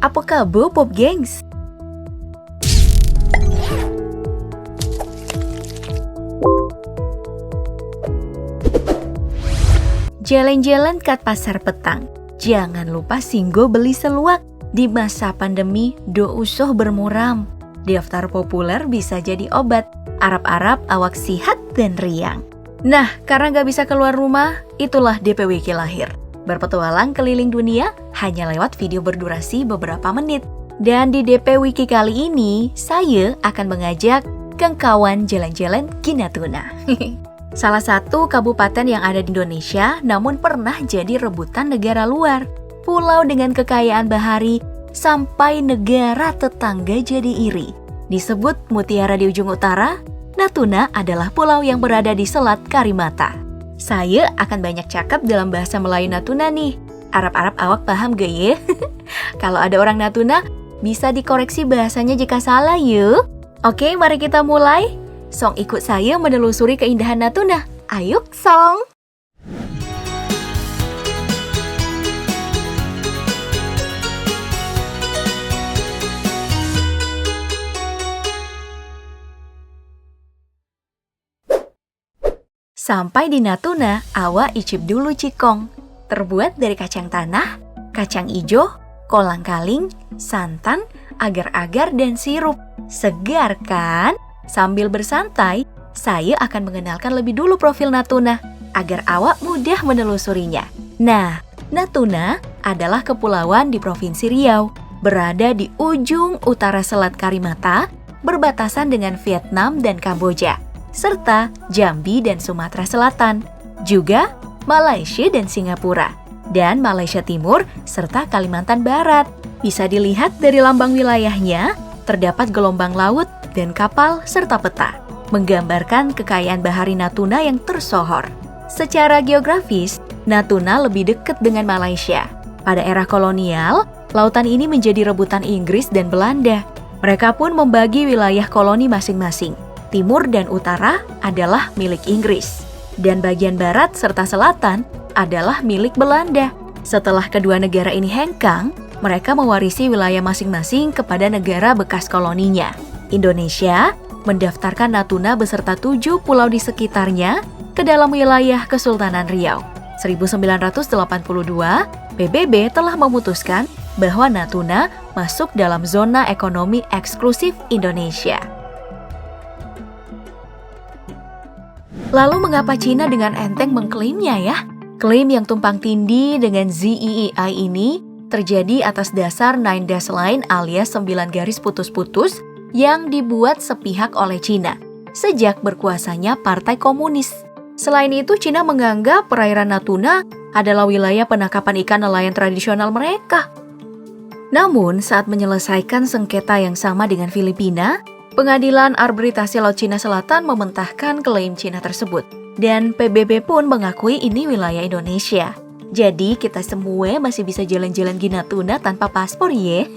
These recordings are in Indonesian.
Apa kabar Pop Gengs? Jalan-jalan ke pasar petang. Jangan lupa singgo beli seluak. Di masa pandemi, do usah bermuram. Daftar populer bisa jadi obat. Arab-Arab awak sihat dan riang. Nah, karena gak bisa keluar rumah, itulah DPWiki lahir. Berpetualang keliling dunia hanya lewat video berdurasi beberapa menit. Dan di DPWiki kali ini, saya akan mengajak Kang Kawan jalan-jalan ke Natuna. Salah satu kabupaten yang ada di Indonesia namun pernah jadi rebutan negara luar. Pulau dengan kekayaan bahari sampai negara tetangga jadi iri. Disebut mutiara di ujung utara, Natuna adalah pulau yang berada di Selat Karimata. Saya akan banyak cakap dalam bahasa Melayu Natuna nih. Arab-Arab awak paham gak ya? Kalau ada orang Natuna, bisa dikoreksi bahasanya jika salah yuk. Oke, mari kita mulai. Song ikut saya menelusuri keindahan Natuna. Ayo, Song! Sampai di Natuna, awak icip dulu cikong. Terbuat dari kacang tanah, kacang ijo, kolang-kaling, santan, agar-agar, dan sirup. Segar kan? Sambil bersantai, saya akan mengenalkan lebih dulu profil Natuna, agar awak mudah menelusurinya. Nah, Natuna adalah kepulauan di Provinsi Riau, berada di ujung utara Selat Karimata, berbatasan dengan Vietnam dan Kamboja, serta Jambi dan Sumatera Selatan, juga Malaysia dan Singapura, dan Malaysia Timur, serta Kalimantan Barat. Bisa dilihat dari lambang wilayahnya, terdapat gelombang laut dan kapal serta peta, menggambarkan kekayaan bahari Natuna yang tersohor. Secara geografis, Natuna lebih dekat dengan Malaysia. Pada era kolonial, lautan ini menjadi rebutan Inggris dan Belanda. Mereka pun membagi wilayah koloni masing-masing. Timur dan utara adalah milik Inggris, dan bagian barat serta selatan adalah milik Belanda. Setelah kedua negara ini hengkang, mereka mewarisi wilayah masing-masing kepada negara bekas koloninya. Indonesia mendaftarkan Natuna beserta 7 pulau di sekitarnya ke dalam wilayah Kesultanan Riau. 1982, PBB telah memutuskan bahwa Natuna masuk dalam zona ekonomi eksklusif Indonesia. Lalu mengapa Cina dengan enteng mengklaimnya ya? Klaim yang tumpang tindih dengan ZEEI ini terjadi atas dasar 9 dash line alias 9 garis putus-putus yang dibuat sepihak oleh Cina sejak berkuasanya Partai Komunis. Selain itu, Cina menganggap perairan Natuna adalah wilayah penangkapan ikan nelayan tradisional mereka. Namun, saat menyelesaikan sengketa yang sama dengan Filipina, Pengadilan Arbitrasi Laut Cina Selatan mementahkan klaim Cina tersebut, dan PBB pun mengakui ini wilayah Indonesia. Jadi, kita semua masih bisa jalan-jalan di Natuna tanpa paspor ya.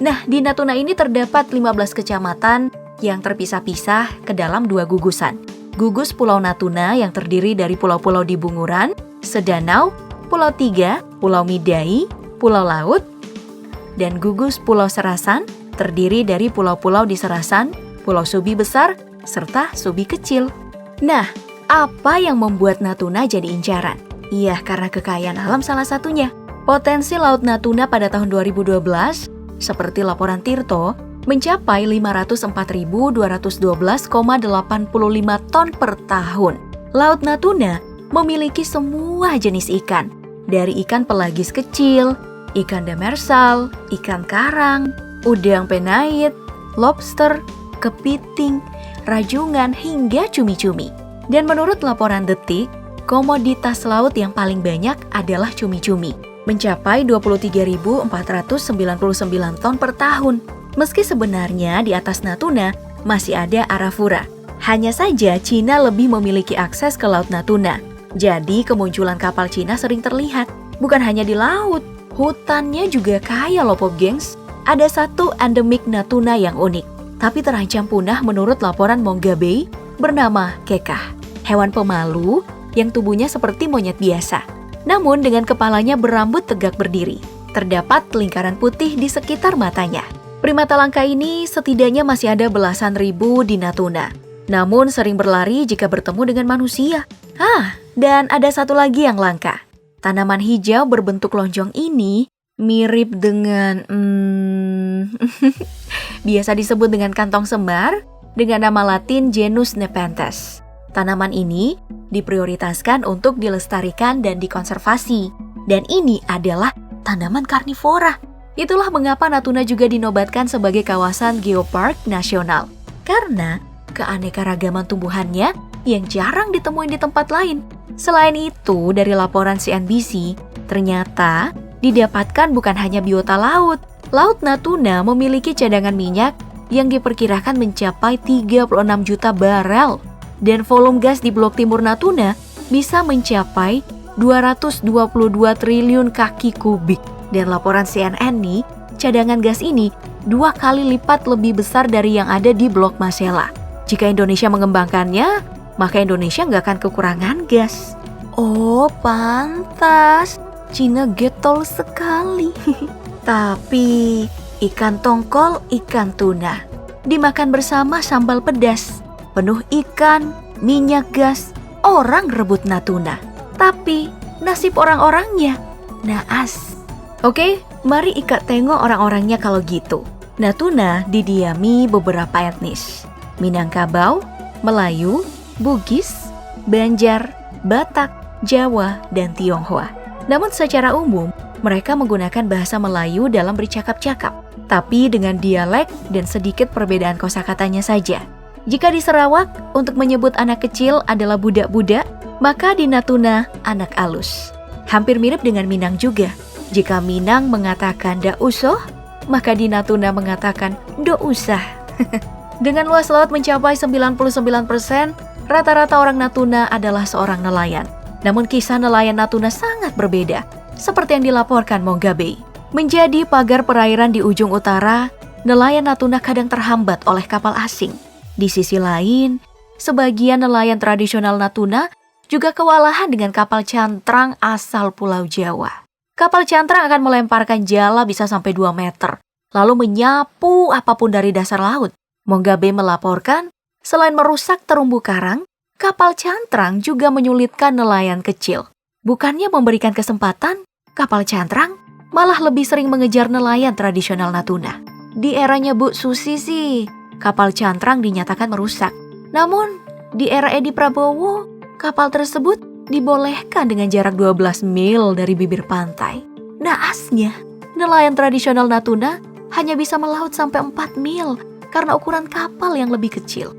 Nah, di Natuna ini terdapat 15 kecamatan yang terpisah-pisah ke dalam 2 gugusan. Gugus Pulau Natuna yang terdiri dari pulau-pulau di Bunguran, Sedanau, Pulau Tiga, Pulau Midai, Pulau Laut, dan gugus Pulau Serasan terdiri dari pulau-pulau di Serasan, Pulau Subi Besar, serta Subi Kecil. Nah, apa yang membuat Natuna jadi incaran? Iya, karena kekayaan alam salah satunya. Potensi Laut Natuna pada tahun 2012, seperti laporan Tirto, mencapai 504.212,85 ton per tahun. Laut Natuna memiliki semua jenis ikan, dari ikan pelagis kecil, ikan demersal, ikan karang, udang penait, lobster, kepiting, rajungan, hingga cumi-cumi. Dan menurut laporan Detik, komoditas laut yang paling banyak adalah cumi-cumi, mencapai 23.499 ton per tahun. Meski sebenarnya di atas Natuna masih ada Arafura. Hanya saja Cina lebih memiliki akses ke Laut Natuna. Jadi kemunculan kapal Cina sering terlihat. Bukan hanya di laut, hutannya juga kaya loh Pop Gengs. Ada satu endemik Natuna yang unik, tapi terancam punah menurut laporan Mongabay bernama kekah. Hewan pemalu yang tubuhnya seperti monyet biasa. Namun dengan kepalanya berambut tegak berdiri. terdapat lingkaran putih di sekitar matanya. Primata langka ini setidaknya masih ada belasan ribu di Natuna, namun sering berlari jika bertemu dengan manusia. Dan ada satu lagi yang langka. Tanaman hijau berbentuk lonjong ini mirip dengan biasa disebut dengan kantong semar dengan nama latin genus Nepenthes. Tanaman ini diprioritaskan untuk dilestarikan dan dikonservasi. Dan ini adalah tanaman karnivora. Itulah mengapa Natuna juga dinobatkan sebagai kawasan geopark nasional. Karena keanekaragaman tumbuhannya yang jarang ditemuin di tempat lain. Selain itu, dari laporan CNBC, ternyata didapatkan bukan hanya biota laut. Laut Natuna memiliki cadangan minyak yang diperkirakan mencapai 36 juta barel. Dan volume gas di Blok Timur Natuna bisa mencapai 222 triliun kaki kubik. Dan laporan CNN nih, cadangan gas ini 2 kali lipat lebih besar dari yang ada di Blok Masela. Jika Indonesia mengembangkannya, maka Indonesia nggak akan kekurangan gas. Oh, pantas. Cina getol sekali. Tapi ikan tongkol, ikan tuna dimakan bersama sambal pedas, penuh ikan, minyak gas, orang rebut Natuna. Tapi nasib orang-orangnya naas. Oke, mari Ika tengok orang-orangnya kalau gitu. Natuna didiami beberapa etnis. Minangkabau, Melayu, Bugis, Banjar, Batak, Jawa, dan Tionghoa. Namun secara umum, mereka menggunakan bahasa Melayu dalam bercakap-cakap, tapi dengan dialek dan sedikit perbedaan kosakatanya saja. Jika di Sarawak, untuk menyebut anak kecil adalah budak-budak, maka di Natuna anak alus. Hampir mirip dengan Minang juga. Jika Minang mengatakan "da usoh", maka di Natuna mengatakan "do usah". Dengan luas laut mencapai 99%, rata-rata orang Natuna adalah seorang nelayan. Namun kisah nelayan Natuna sangat berbeda, seperti yang dilaporkan Mongga Bay. Menjadi pagar perairan di ujung utara, nelayan Natuna kadang terhambat oleh kapal asing. Di sisi lain, sebagian nelayan tradisional Natuna juga kewalahan dengan kapal cantrang asal Pulau Jawa. Kapal cantrang akan melemparkan jala bisa sampai 2 meter, lalu menyapu apapun dari dasar laut. Mongga Bay melaporkan, selain merusak terumbu karang, kapal cantrang juga menyulitkan nelayan kecil. Bukannya memberikan kesempatan, kapal cantrang malah lebih sering mengejar nelayan tradisional Natuna. Di eranya Bu Susi sih, kapal cantrang dinyatakan merusak. Namun, di era Edi Prabowo, kapal tersebut dibolehkan dengan jarak 12 mil dari bibir pantai. Naasnya, nelayan tradisional Natuna hanya bisa melaut sampai 4 mil karena ukuran kapal yang lebih kecil.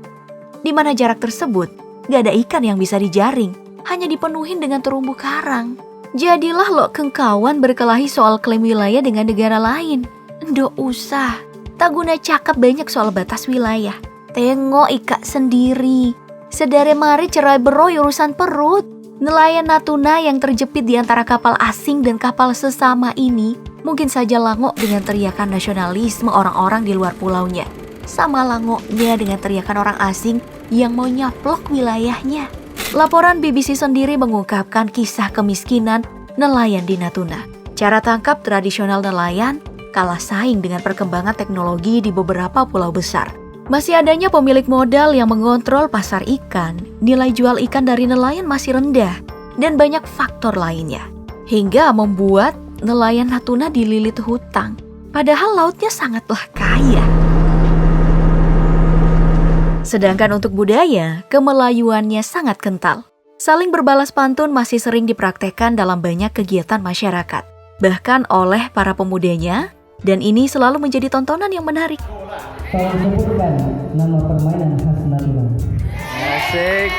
Di mana jarak tersebut, gak ada ikan yang bisa dijaring, hanya dipenuhin dengan terumbu karang. Jadilah lo kengkawan berkelahi soal klaim wilayah dengan negara lain. Nggak usah, tak guna cakap banyak soal batas wilayah. Tengok Ika sendiri. Sedare mari cerai beroy urusan perut. Nelayan Natuna yang terjepit di antara kapal asing dan kapal sesama ini mungkin saja langok dengan teriakan nasionalisme orang-orang di luar pulaunya. Sama langoknya dengan teriakan orang asing yang mau nyaplok wilayahnya. Laporan BBC sendiri mengungkapkan kisah kemiskinan nelayan di Natuna. Cara tangkap tradisional nelayan kalah saing dengan perkembangan teknologi di beberapa pulau besar. Masih adanya pemilik modal yang mengontrol pasar ikan, nilai jual ikan dari nelayan masih rendah, dan banyak faktor lainnya. Hingga membuat nelayan Natuna dililit hutang, padahal lautnya sangatlah kaya. Sedangkan untuk budaya, kemelayuannya sangat kental. Saling berbalas pantun masih sering dipraktekkan dalam banyak kegiatan masyarakat, bahkan oleh para pemudanya, dan ini selalu menjadi tontonan yang menarik. Tolong sebutkan nama permainan khas Natuna. Asik.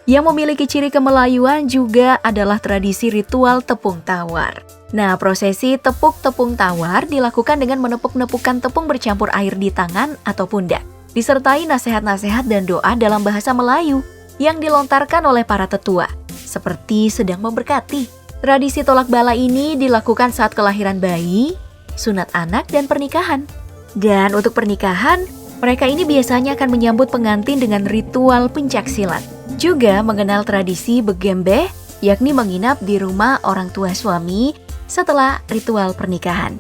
Yang memiliki ciri kemelayuan juga adalah tradisi ritual tepung tawar. Nah, prosesi tepuk-tepung tawar dilakukan dengan menepuk-nepukkan tepung bercampur air di tangan atau pundak, disertai nasihat-nasihat dan doa dalam bahasa Melayu yang dilontarkan oleh para tetua, seperti sedang memberkati. Tradisi tolak bala ini dilakukan saat kelahiran bayi, sunat anak, dan pernikahan. Dan untuk pernikahan, mereka ini biasanya akan menyambut pengantin dengan ritual pencaksilat. Juga mengenal tradisi begembeh, yakni menginap di rumah orang tua suami setelah ritual pernikahan.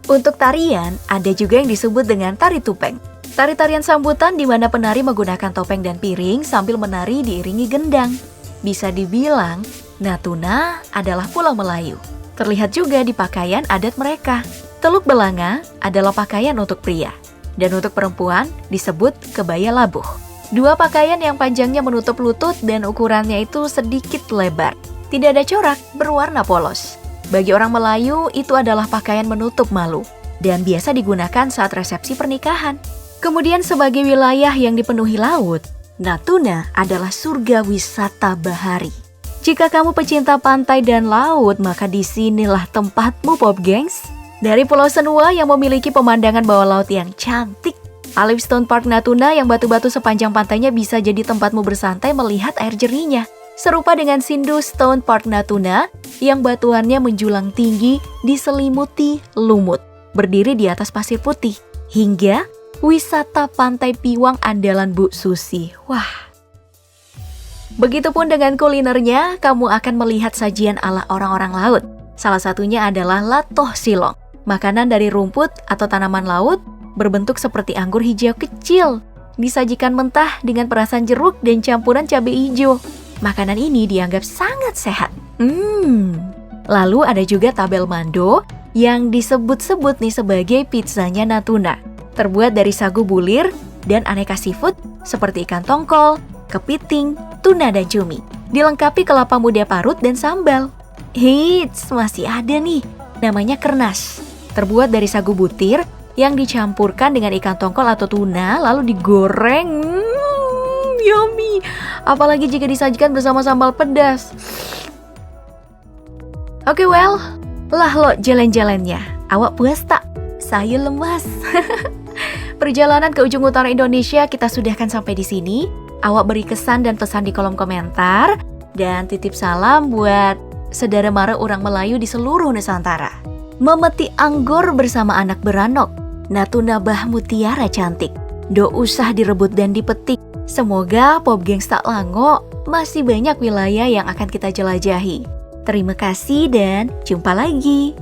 Untuk tarian, ada juga yang disebut dengan tari tupeng. Tari-tarian sambutan di mana penari menggunakan topeng dan piring sambil menari diiringi gendang. Bisa dibilang, Natuna adalah pulau Melayu. Terlihat juga di pakaian adat mereka. Teluk Belanga adalah pakaian untuk pria. Dan untuk perempuan disebut kebaya labuh. Dua pakaian yang panjangnya menutup lutut dan ukurannya itu sedikit lebar. Tidak ada corak, berwarna polos. Bagi orang Melayu, itu adalah pakaian menutup malu. Dan biasa digunakan saat resepsi pernikahan. Kemudian sebagai wilayah yang dipenuhi laut, Natuna adalah surga wisata bahari. Jika kamu pecinta pantai dan laut, maka disinilah tempatmu, Pop Gengs. Dari Pulau Senua yang memiliki pemandangan bawah laut yang cantik, Alive Stone Park Natuna yang batu-batu sepanjang pantainya bisa jadi tempatmu bersantai melihat air jernihnya. Serupa dengan Sindu Stone Park Natuna yang batuannya menjulang tinggi diselimuti lumut, berdiri di atas pasir putih. Hingga wisata Pantai Piwang andalan Bu Susi. Wah. Begitupun dengan kulinernya, kamu akan melihat sajian ala orang-orang laut. Salah satunya adalah latoh silong, makanan dari rumput atau tanaman laut berbentuk seperti anggur hijau kecil. Disajikan mentah dengan perasan jeruk dan campuran cabai hijau. Makanan ini dianggap sangat sehat. Lalu ada juga tabel mando yang disebut-sebut nih sebagai pizzanya Natuna. Terbuat dari sagu bulir dan aneka seafood seperti ikan tongkol, kepiting, tuna dan cumi. Dilengkapi kelapa muda parut dan sambal. Hits, masih ada nih, namanya kernas. Terbuat dari sagu butir yang dicampurkan dengan ikan tongkol atau tuna lalu digoreng. Yummy. Apalagi jika disajikan bersama sambal pedas. Oke, well, lah lo jalan-jalannya. Awak puas tak? Saya lemas. Perjalanan ke ujung utara Indonesia kita sudahkan sampai di sini. Awak beri kesan dan pesan di kolom komentar. Dan titip salam buat saudara mara orang Melayu di seluruh Nusantara. Memetik anggur bersama anak beranok. Natuna bah mutiara cantik. Do usah direbut dan dipetik. Semoga Pop Gengs tak lango. Masih banyak wilayah yang akan kita jelajahi. Terima kasih dan jumpa lagi.